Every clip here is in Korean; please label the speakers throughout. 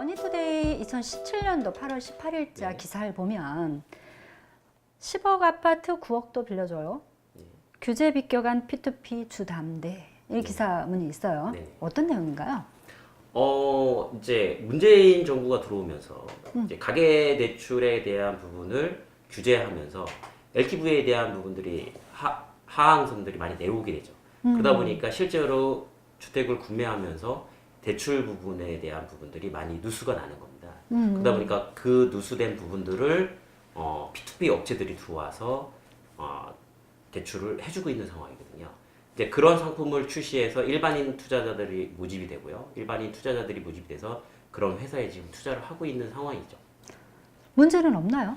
Speaker 1: 머니투데이 2017년도 8월 18일자 기사를 보면 10억 아파트 9억도 빌려줘요. 규제 비껴간 P2P 주담대 이 기사문이 있어요. 어떤 내용인가요?
Speaker 2: 이제 문재인 정부가 들어오면서 이제 가계 대출에 대한 부분을 규제하면서 LTV에 대한 부분들이 하향선들이 많이 내려오게 되죠. 그러다 보니까 실제로 주택을 구매하면서 대출 부분에 대한 부분들이 많이 누수가 나는 겁니다. 그러다 보니까 그 누수된 부분들을 P2P 업체들이 들어와서 대출을 해주고 있는 상황이거든요. 이제 그런 상품을 출시해서 일반인 투자자들이 모집이 되고요. 일반인 투자자들이 모집이 돼서 그런 회사에 지금 투자를 하고 있는 상황이죠.
Speaker 1: 문제는 없나요?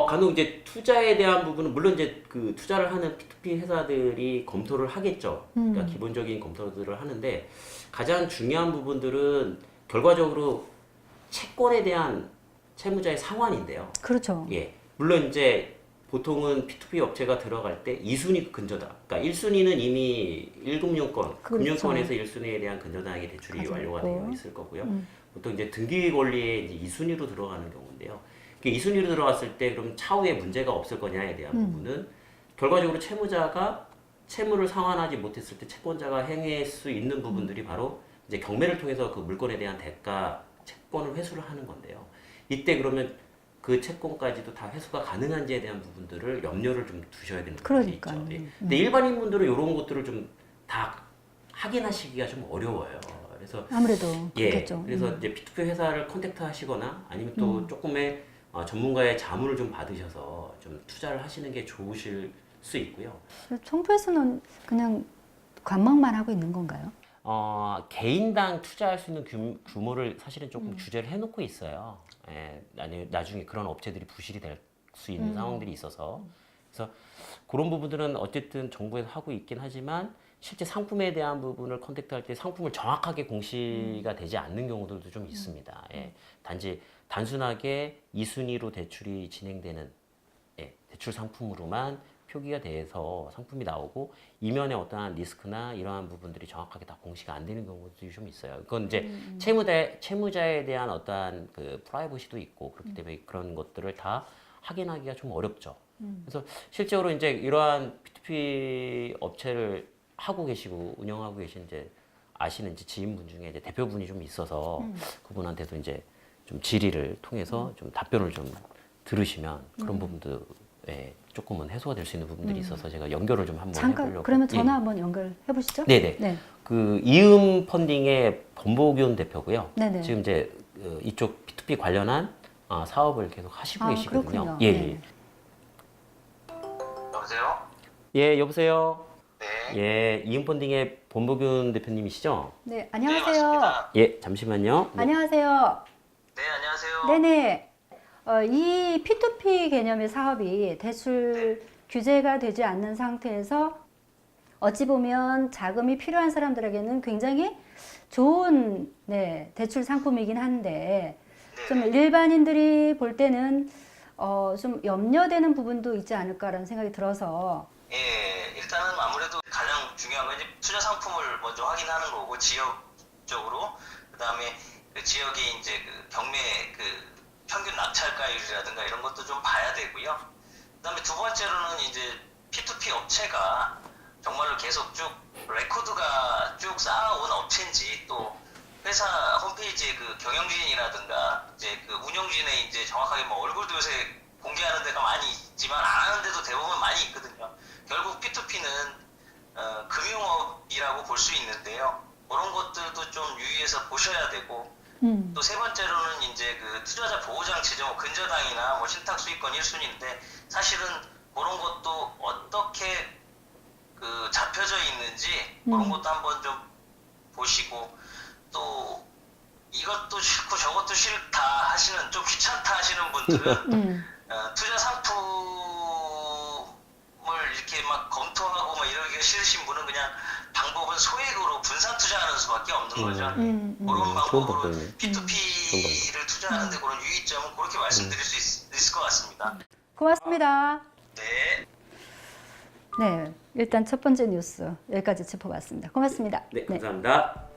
Speaker 2: 간혹 이제 투자에 대한 부분은 물론 이제 그 투자를 하는 P2P 회사들이 검토를 하겠죠. 그러니까 기본적인 검토들을 하는데 가장 중요한 부분들은 결과적으로 채권에 대한 채무자의 상환인데요.
Speaker 1: 그렇죠.
Speaker 2: 예. 물론 이제 보통은 P2P 업체가 들어갈 때 2순위 근저당. 그러니까 1순위는 이미 1금융권,
Speaker 1: 그렇죠.
Speaker 2: 금융권에서 1순위에 대한 근저당의 대출이 완료가 되어 있을 거고요. 보통 이제 등기 권리에 이제 2순위로 들어가는 경우인데요. 2순위로 들어갔을 때 그럼 차후에 문제가 없을 거냐에 대한 부분은 결과적으로 채무자가 채무를 상환하지 못했을 때 채권자가 행할 수 있는 부분들이 바로 이제 경매를 통해서 그 물건에 대한 대가 채권을 회수를 하는 건데요. 이때 그러면 그 채권까지도 다 회수가 가능한지에 대한 부분들을 염려를 좀 두셔야 되는 부분이 있죠. 예. 근데 일반인분들은 이런 것들을 좀 다 확인하시기가 좀 어려워요. 그래서
Speaker 1: 아무래도
Speaker 2: 예,
Speaker 1: 그렇겠죠.
Speaker 2: 그래서 이제 P2P 회사를 컨택트 하시거나 아니면 또 조금의 전문가의 자문을 좀 받으셔서 좀 투자를 하시는 게 좋으실 수 있고요.
Speaker 1: 정부에서는 그냥 관망만 하고 있는 건가요?
Speaker 2: 개인당 투자할 수 있는 규모를 사실은 조금 규제를 해놓고 있어요. 예, 나중에 그런 업체들이 부실이 될 수 있는 상황들이 있어서. 그래서 그런 부분들은 어쨌든 정부에서 하고 있긴 하지만 실제 상품에 대한 부분을 컨택트할 때 상품을 정확하게 공시가 되지 않는 경우들도 좀 있습니다. 예, 단지 단순하게 2순위로 대출이 진행되는 대출 상품으로만 표기가 돼서 상품이 나오고 이면에 어떠한 리스크나 이러한 부분들이 정확하게 다 공시가 안 되는 경우들이 좀 있어요. 그건 이제 채무자에 대한 어떠한 그 프라이버시도 있고 그렇기 때문에 그런 것들을 다 확인하기가 좀 어렵죠. 그래서 실제로 이제 이러한 P2P 업체를 하고 계시고 운영하고 계신 이제 아시는 이제 지인분 중에 이제 대표분이 좀 있어서 그분한테도 이제 좀 질의를 통해서 좀 답변을 좀 들으시면 그런 부분도 조금은 해소가 될 수 있는 부분들이 있어서 제가 연결을 좀 한번 해보려고.
Speaker 1: 그러면 전화 한번 연결해 보시죠.
Speaker 2: 네네.
Speaker 1: 네.
Speaker 2: 그 이음 펀딩의 권보균 대표고요.
Speaker 1: 네네.
Speaker 2: 지금 이제 이쪽 P2P 관련한 사업을 계속 하시고 계시거든요.
Speaker 1: 그렇군요.
Speaker 2: 예.
Speaker 1: 네.
Speaker 3: 여보세요?
Speaker 2: 예, 여보세요.
Speaker 3: 네.
Speaker 2: 예, 이음 펀딩의 권보균 대표님이시죠?
Speaker 1: 네,
Speaker 3: 네,
Speaker 1: 안녕하세요.
Speaker 3: 맞습니다.
Speaker 2: 예, 잠시만요. 네.
Speaker 1: 안녕하세요.
Speaker 3: 네, 안녕하세요.
Speaker 1: 네네. 이 P2P 개념의 사업이 대출 규제가 되지 않는 상태에서 어찌 보면 자금이 필요한 사람들에게는 굉장히 좋은 대출 상품이긴 한데 좀 일반인들이 볼 때는 좀 염려되는 부분도 있지 않을까라는 생각이 들어서
Speaker 3: 예, 일단은 아무래도 가장 중요한 건 이제 투자 상품을 먼저 확인하는 거고 지역적으로 그다음에 그 지역의 이제 그 경매 그 평균 낙찰가율이라든가 이런 것도 좀 봐야 되고요. 그다음에 두 번째로는 이제 P2P 업체가 정말로 계속 쭉 레코드가 쭉 쌓아온 업체인지 또 회사 홈페이지에 그 경영진이라든가 이제 그 운영진에 이제 정확하게 뭐 얼굴도 요새 공개하는 데가 많이 있지만 안 하는 데도 대부분 많이 있거든요. 결국 P2P는 금융업이라고 볼 수 있는데요. 그런 것들도 좀 유의해서 보셔야 되고 또 세 번째로는 이제 그 투자자 보호장치죠. 뭐 근저당이나 뭐 신탁 수익권 1순위인데 사실은 그런 것도 어떻게 그 잡혀져 있는지 그런 것도 한번 좀 보시고 또 이것도 싫고 저것도 싫다 하시는 좀 귀찮다 하시는 분들은 투자 상품을 이렇게 막 검토하고 막 이러기가 싫으신 분은 그냥 방법은 소액으로 분산 투자하는 수밖에 없는 거죠. 그런 방법으로 P2P를 투자하는데 그런 유의점은 그렇게 말씀드릴 수 있을 것 같습니다.
Speaker 1: 고맙습니다.
Speaker 3: 네.
Speaker 1: 네, 일단 첫 번째 뉴스 여기까지 짚어봤습니다. 고맙습니다.
Speaker 2: 네, 감사합니다.